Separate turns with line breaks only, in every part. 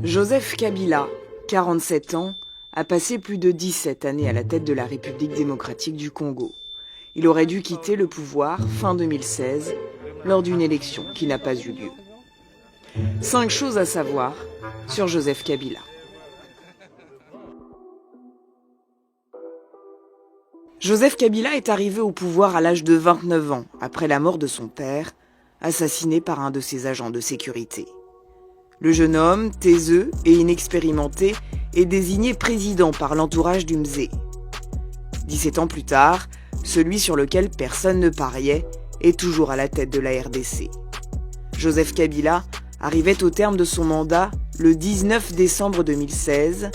Joseph Kabila, 47 ans, a passé plus de 17 années à la tête de la République démocratique du Congo. Il aurait dû quitter le pouvoir fin 2016 lors d'une élection qui n'a pas eu lieu. 5 choses à savoir sur Joseph Kabila. Joseph Kabila est arrivé au pouvoir à l'âge de 29 ans, après la mort de son père, assassiné par un de ses agents de sécurité. Le jeune homme, taiseux et inexpérimenté, est désigné président par l'entourage du Mzee. 17 ans plus tard, celui sur lequel personne ne pariait est toujours à la tête de la RDC. Joseph Kabila arrivait au terme de son mandat le 19 décembre 2016.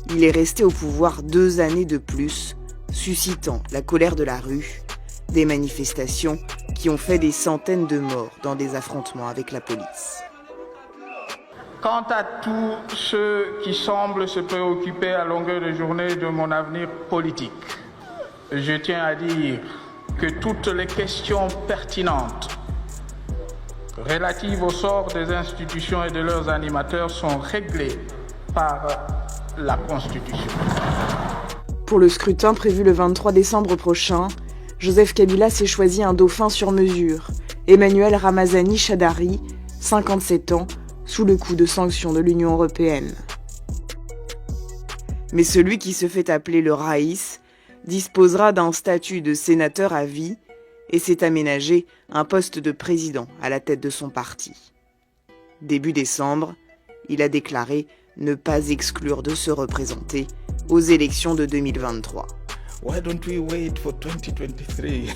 Il est resté au pouvoir 2 années de plus, suscitant la colère de la rue, des manifestations qui ont fait des centaines de morts dans des affrontements avec la police.
Quant à tous ceux qui semblent se préoccuper à longueur de journée de mon avenir politique, je tiens à dire que toutes les questions pertinentes relatives au sort des institutions et de leurs animateurs sont réglées par la Constitution.
Pour le scrutin prévu le 23 décembre prochain, Joseph Kabila s'est choisi un dauphin sur mesure, Emmanuel Ramazani Shadari, 57 ans, sous le coup de sanctions de l'Union européenne. Mais celui qui se fait appeler le Raïs disposera d'un statut de sénateur à vie et s'est aménagé un poste de président à la tête de son parti. Début décembre, il a déclaré ne pas exclure de se représenter aux élections de 2023.
Why don't we wait for 2023?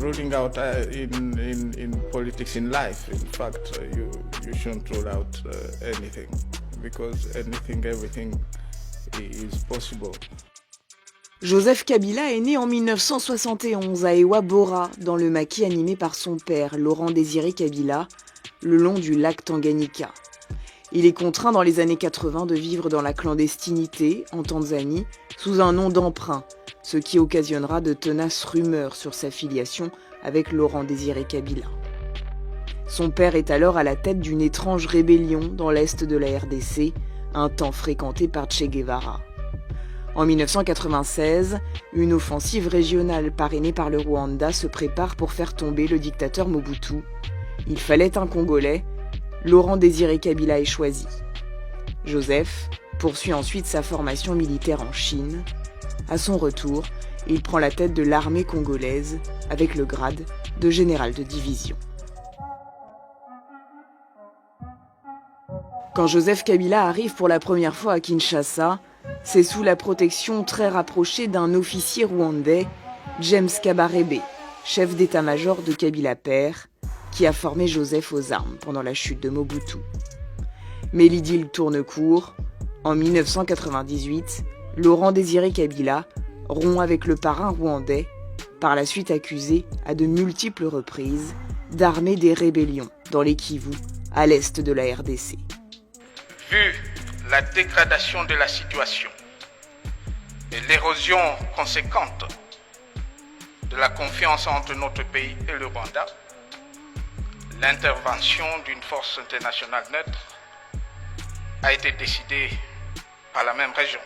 Ruling out in politics in life. In fact, you shouldn't rule out anything because everything is possible.
Joseph Kabila est né en 1971 à Ewa Bora, dans le maquis animé par son père, Laurent Désiré Kabila, le long du lac Tanganyika. Il est contraint dans les années 80 de vivre dans la clandestinité, en Tanzanie, sous un nom d'emprunt, ce qui occasionnera de tenaces rumeurs sur sa filiation avec Laurent Désiré Kabila. Son père est alors à la tête d'une étrange rébellion dans l'est de la RDC, un temps fréquenté par Che Guevara. En 1996, une offensive régionale parrainée par le Rwanda se prépare pour faire tomber le dictateur Mobutu. Il fallait un Congolais. Laurent Désiré Kabila est choisi. Joseph poursuit ensuite sa formation militaire en Chine. À son retour, il prend la tête de l'armée congolaise avec le grade de général de division. Quand Joseph Kabila arrive pour la première fois à Kinshasa, c'est sous la protection très rapprochée d'un officier rwandais, James Kabarebe, chef d'état-major de Kabila père, qui a formé Joseph aux armes pendant la chute de Mobutu. Mais l'idylle tourne court. En 1998, Laurent Désiré Kabila rompt avec le parrain rwandais, par la suite accusé à de multiples reprises d'armer des rébellions dans les Kivu, à l'est de la RDC.
Vu la dégradation de la situation et l'érosion conséquente de la confiance entre notre pays et le Rwanda, l'intervention d'une force internationale neutre a été décidée par la même région.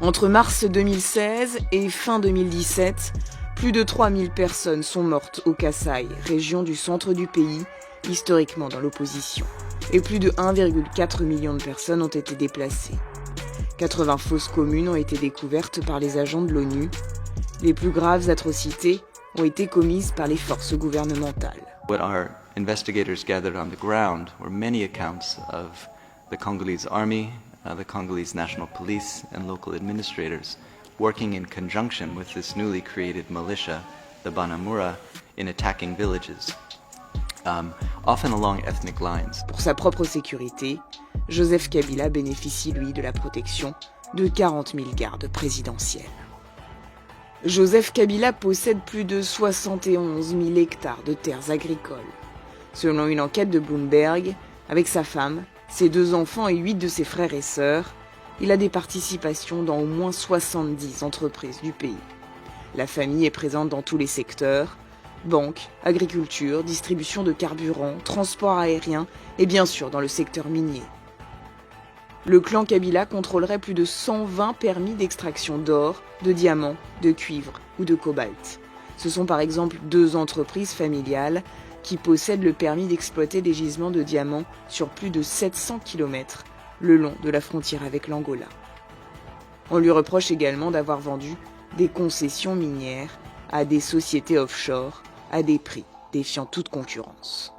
Entre mars 2016 et fin 2017, plus de 3000 personnes sont mortes au Kasaï, région du centre du pays, historiquement dans l'opposition. Et plus de 1,4 million de personnes ont été déplacées. 80 fosses communes ont été découvertes par les agents de l'ONU. Les plus graves atrocités ont été commises par les forces gouvernementales.
What our investigators gathered on the ground were many accounts of the Congolese army, the Congolese National Police, and local administrators working in conjunction with this newly created militia, the Banamura, in attacking villages, often along ethnic lines.
Pour sa propre sécurité, Joseph Kabila bénéficie, lui, de la protection de 40 000 gardes présidentiels. Joseph Kabila possède plus de 71 000 hectares de terres agricoles. Selon une enquête de Bloomberg, avec sa femme, ses 2 enfants et 8 de ses frères et sœurs, il a des participations dans au moins 70 entreprises du pays. La famille est présente dans tous les secteurs, Banque, agriculture, distribution de carburant, transport aérien et bien sûr dans le secteur minier. Le clan Kabila contrôlerait plus de 120 permis d'extraction d'or, de diamants, de cuivre ou de cobalt. Ce sont par exemple 2 entreprises familiales qui possèdent le permis d'exploiter des gisements de diamants sur plus de 700 km le long de la frontière avec l'Angola. On lui reproche également d'avoir vendu des concessions minières à des sociétés offshore à des prix défiant toute concurrence.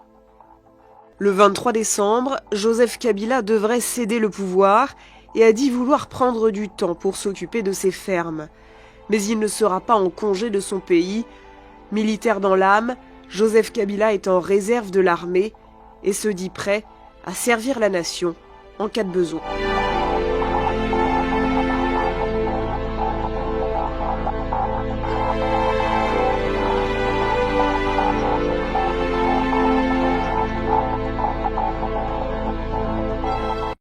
Le 23 décembre, Joseph Kabila devrait céder le pouvoir et a dit vouloir prendre du temps pour s'occuper de ses fermes. Mais il ne sera pas en congé de son pays. Militaire dans l'âme, Joseph Kabila est en réserve de l'armée et se dit prêt à servir la nation en cas de besoin.